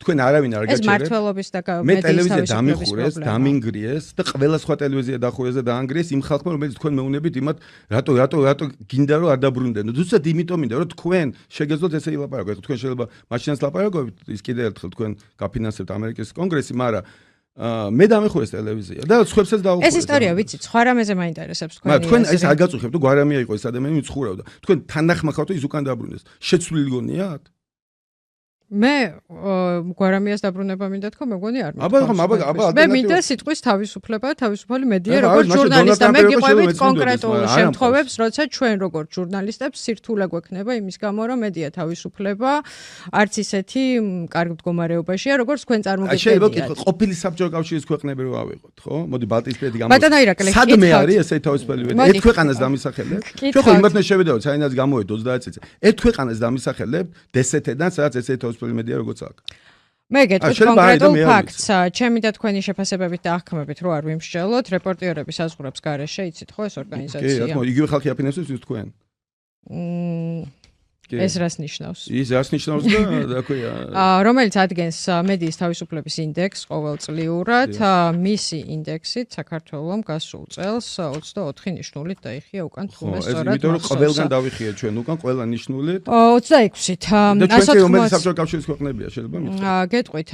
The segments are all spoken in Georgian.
თქვენ არავინ არ გაჩერებთ. ეს მართლობის და მე ტელევიზია დამიხურეს, დამინგრიეს და ყველა სხვა ტელევიზია დახურეს და დაანგრიეს იმ ხალხმა, რომელიც თქვენ მეუნებით იმათ, რატო გინდა რომ არ დაბრუნდეთ. ზუსტად იმიტომ მინდა რომ თქვენ შეგეძლოთ ესე ილაპარაკოთ. თქვენ შეიძლება მაშინაც ლაპარაკობთ, ის კიდევ ერთხელ თქვენ გაფინანსებთ ამერიკის კონგრესი, მაგრამ მე დამეხურეს ტელევიზია და სხვებსაც დაუხურეს. ეს ისტორია ვიცი, სხვა რამეზე მაინტერესებს თქვენი. მაგრამ თქვენ ეს არ გაწუხებთ, თუ გვარამია იყო ეს ადამიანი, ვინც ხურავდა. თქვენ თანახმახავთ ის უკან დაბრუნდეს. შეცვლილი გონიათ? მე გვარამიას დაბრუნება მინდა თქო, მეგონი არ აბა მე მინდა სიტყვის თავისუფლება, თავისუფალი მედია, როგორც ჟურნალისტი. მე გიყვებით კონკრეტულ შემთხვევებს, როცა ჩვენ როგორც ჟურნალისტებს სირთულე გვექნება იმის გამო, რომ მედია თავისუფლება არც ისეთი კარგ მდგომარეობაშია, როგორც თქვენ წარმოგიდგენიათ. შეიძლება ვკითხოთ, ყოფილი საბჭოთა კავშირის ქვეყნები რო ავიღოთ, ხო? მოდი ბალტიისპირეთი გამოვიდეთ. ბატონო ირაკლი, სადმე არის ესეთი თავისუფალი მედია? ერთ ქვეყანას დამისახელებთ? ჩვენ ხო იმათნე შევიდაოთ, საინაც გამოვიდეთ 30 წელიწადში. ერთ ქვეყანას დამისახელებთ დსთ-დან, სადაც ესეთი თავისუფალი მედია როგორც აქვს. მე გეტყვით კონკრეტულ ფაქტს, ჩემი და თქვენი შეფასებებით და აღქმებით რო არ ვიმსჯელოთ, რეპორტიერების საზღვრებს გარეშე იცით ხო ეს ორგანიზაცია? კი, იგივე ხალხი აფინანსებს ის თქვენ. ეს რას ნიშნავს? ის რას ნიშნავს და ქვია. რომელიც ადგენს მედიის თავისუფლების ინდექსს ყოველწლიურად, მისი ინდექსით საქართველოს გასულ წელს 24 ნიშნულით დაიხია უკან თუმე სწორად. იმიტომ რომ ყველგან დავიხია ჩვენ უკან ყველა ნიშნულით. 26-ით. და ჩვენ რომელიც საბჭოთა კავშირის ქვეყნებია შეიძლება მითხრათ. გეტყვით,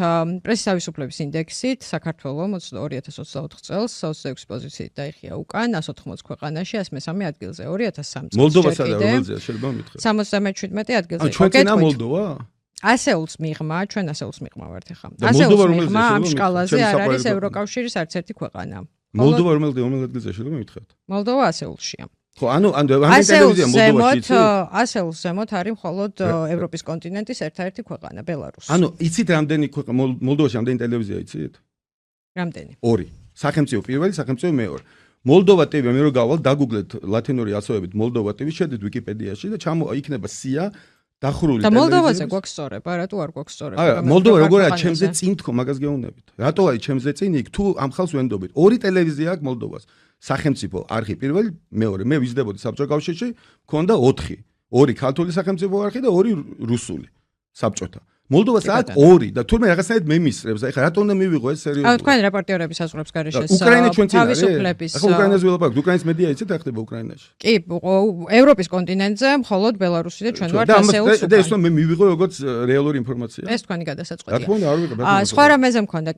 პრესის თავისუფლების ინდექსით საქართველოს 2024 წელს 26 პოზიციით დაიხია უკან 180 ქვეყანაში 103 ადგილზე 2003 წელს. მოლდოვა სადა რომელზეა შეიძლება მითხრათ? 77 ადგილზე. ჩვენ წინა მოლდოვა? ასეულს მიღმა, ჩვენ ასეულს მიღმა ვართ ახლა. ასეულს მიღმა ამ შკალაზე არ არის ევროკავშირის არც ერთი ქვეყანა. მოლდოვა რომელ ადგილზე შეიძლება მითხრათ? მოლდოვა ასეულშია. ხო, ანუ ამ ტელევიზია მოლდოვაში იცით? ასეულს ზემოთ არის მხოლოდ ევროპის კონტინენტის ერთ-ერთი ქვეყანა, ბელარუსი. ანუ იცით რამდენი ქვეყანა მოლდოვაში რამდენი ტელევიზია იცით? რამდენი? 2. სახელმწიფო პირველი, სახელმწიფო მეორე. Moldova TV მე რო გავალ დაგუგლეთ ლათინური ასოებით Moldova TV შედით ვიკიპედიაში და იქნება სია დახურული და მოლდოვაზე გვაქვს სწორება, რატო არ გვაქვს სწორება? არა, მოლდოვა როგორია ჩემზე წინ თქო, მაგას გეუბნებით. რატო არის ჩემზე წინ იქ თუ ამ ხალხს ვენდობით? ორი ტელევიზია აქვს მოლდოვას. სახელმწიფო არხი პირველი, მეორე. მე ვიზრდებოდი საბჭოთა კავშირში, მქონდა 4. ორი ქართული სახელმწიფო არხი და ორი რუსული საბჭოთა. მოლდოვას აქვს 2 და თურმე რაღაცნაირად მემისრებს. ეხლა რატომ უნდა მივიღო ეს სერიოზულად? თქვენ რეპორტიერების საზღვრებს გარეშე უკრაინა ჩვენ წინ არის. თავისუფლების ახლა უკრაინაზე ვილაპარაკობთ, უკრაინის მედია იცით რა ხდება უკრაინაში? კი, ევროპის კონტინენტზე მხოლოდ ბელარუსი და ჩვენ ვართ ასეულს უკან. და ეს მე მივიღო როგორც რეალური ინფორმაცია. ეს თქვენი გადასაწყვეტია. რა თქმა უნდა არ ვიყავ. სხვა რამეზე მქონდა